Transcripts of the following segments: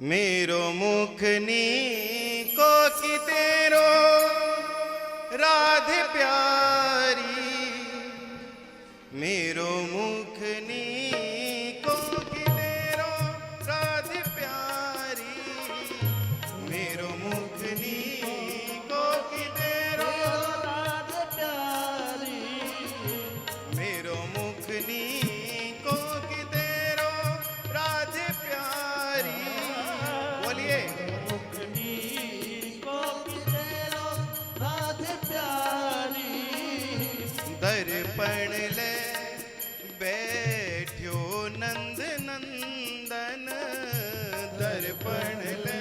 मेरो मुखनी को की तेरो राधे प्यारी, मेरो मुखनी को की तेरो राधे प्यारी, मेरो मुखनी को की तेरो राधे प्यारी, मेरो मुखनी को की तेरो राधे प्यारी। बोलिए मुखनी को की तेरो राधे प्यारी, दर्पण ले बैठ्यो नंद नंदन, दर्पण ले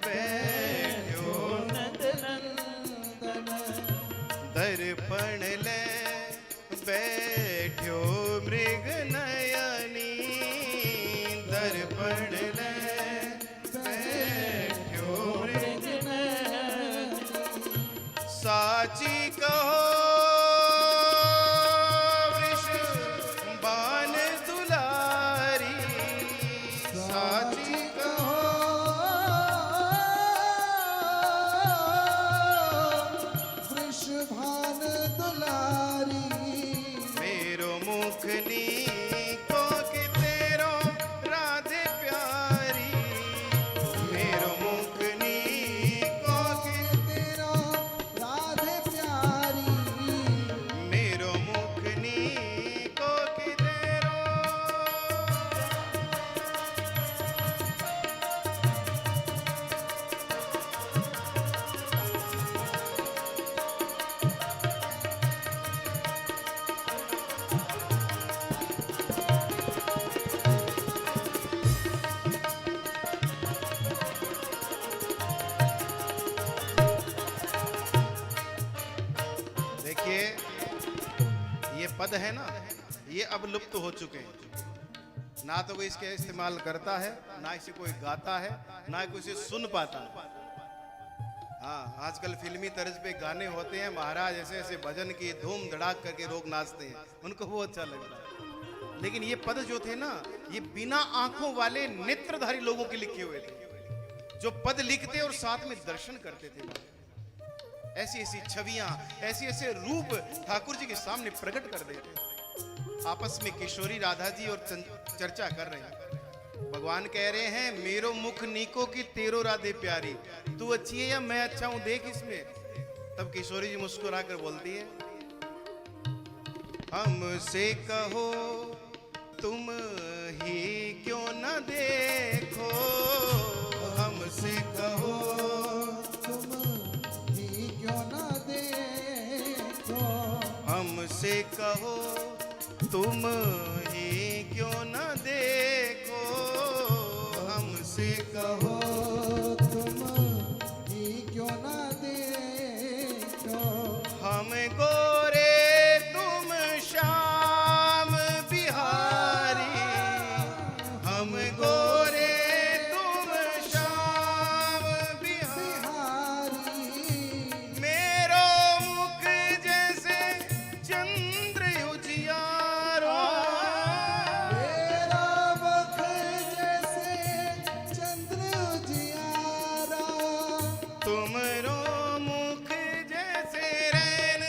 बैठ्यो नंद नंदन, दर्पण ले बैठ्यो मृग नयनी, दर्पण ले बैठ्यो मृग साची कहो वृषभान दुलारी, साची कहो वृषभान दुलारी, मेरो मुखनी को की तेरो राधे प्यारी, मेरो मुखनी को की तेरो राधे प्यारी, मेरो मुखनी को की तेरो। देखिए ये पद है ना, ये अब लुप्त हो चुके हैं, ना तो कोई इसके इस्तेमाल करता है, ना इसे कोई गाता है, ना कोई इसे सुन पाता है। हाँ, आजकल फिल्मी तर्ज पे गाने होते हैं, महाराज ऐसे ऐसे भजन की धूम धड़ाक करके लोग नाचते हैं, उनको वो अच्छा लगता है। लेकिन ये पद जो थे ना, ये बिना आंखों वाले नेत्रधारी लोगों के लिखे हुए थे, जो पद लिखते और साथ में दर्शन करते थे। ऐसी ऐसी छवियां, ऐसे ऐसे रूप ठाकुर जी के सामने प्रकट कर देते। आपस में किशोरी राधा जी और चर्चा कर रहे हैं। भगवान कह रहे हैं मेरो मुख नीको की तेरो राधे प्यारी, तू अच्छी है या मैं अच्छा हूं देख इसमें। तब किशोरी जी मुस्कुरा कर बोलती है हमसे कहो तुम ही क्यों न देखो, हमसे कहो हमसे कहो तुम ही क्यों न देखो, हमसे कहो तुम ही क्यों ना देखो, हम गोरे तुम श्याम बिहारी, हम गोरे तुम श्याम बिहारी, मेरो मुख जैसे चंद्र उजियारो, मेरा मुख जैसे चंद्र उजियारा, तुमरो मुख जैसे रैन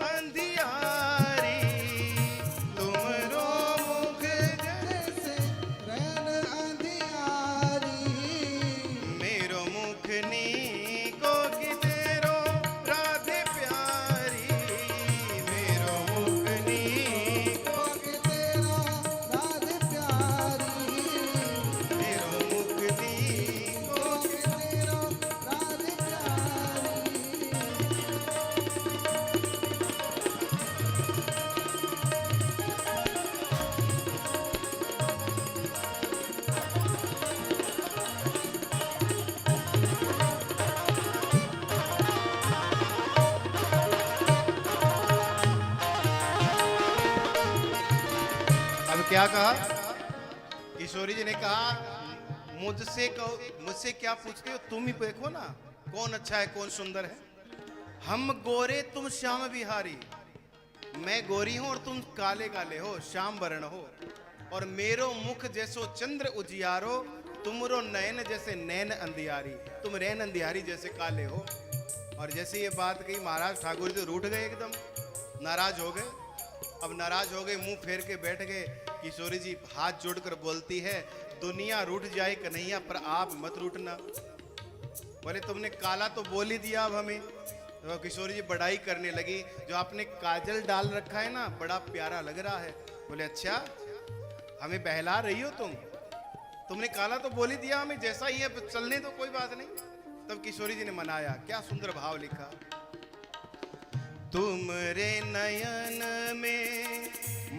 अंधियारी, तुमरो मुख जैसे रैन अंधियारी, मेरो मुखनी को की तेरो राधे प्यारी, मेरो मुखनी को के तेरा राधे प्यारी, मेरो मुखनी को के तेरा राधे प्यारी। अब क्या कहा किशोरी जी ने कहा मुझसे क्या पूछते हो, तुम ही देखो ना कौन अच्छा है कौन सुंदर है। हम गोरे तुम श्याम बिहारी, मैं गोरी हूं और तुम काले काले हो, श्याम वर्ण हो। और मेरो मुख जैसो चंद्र उजियारो, तुमरो नयन जैसे नैन अंधियारी, तुम रैन अंधियारी जैसे काले हो। और जैसे ये बात कही महाराज ठाकुर जी रूठ गए, एकदम नाराज हो गए। अब नाराज हो गए, मुंह फेर के बैठ गए। किशोरी जी हाथ जोड़कर बोलती है, दुनिया रूठ जाए कन्हैया पर आप मत रूठना। बोले तुमने काला तो बोल ही दिया अब हमें। तो किशोरी जी बड़ाई करने लगी, जो आपने काजल डाल रखा है ना बड़ा प्यारा लग रहा है। बोले अच्छा हमें बहला रही हो तुमने काला तो बोल ही दिया हमें, जैसा ही है चलने तो कोई बात नहीं। तब किशोरी जी ने मनाया, क्या सुंदर भाव लिखा। तुमरे नयन में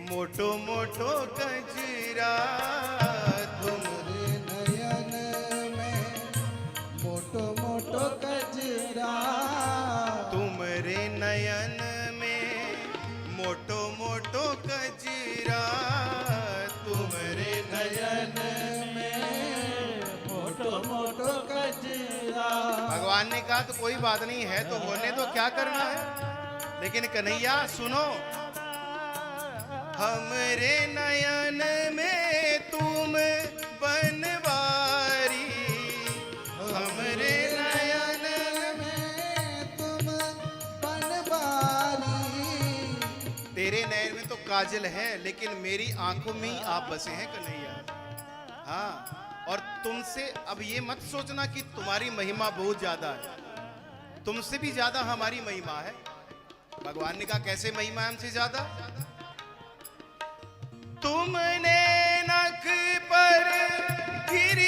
मोटो मोटो गजरा, तुमरे नयन में मोटो मोटो गजरा, तुमरे नयन में मोटो मोटो गजरा, तुमरे नयन में मोटो मोटो गजरा। भगवान ने कहा तो कोई बात नहीं है, तो होने तो क्या करना है। लेकिन कन्हैया सुनो, हमरे नयन में तुम बनवारी, हमरे नयन में तुम बनवारी। तेरे नयन में तो काजल है, लेकिन मेरी आंखों में ही आप बसे हैं कन्हैया। हाँ, और तुमसे अब ये मत सोचना कि तुम्हारी महिमा बहुत ज्यादा है, तुमसे भी ज्यादा हमारी महिमा है। भगवान ने कहा कैसे महिमा है हमसे ज्यादा। तुमने नख पर गिरी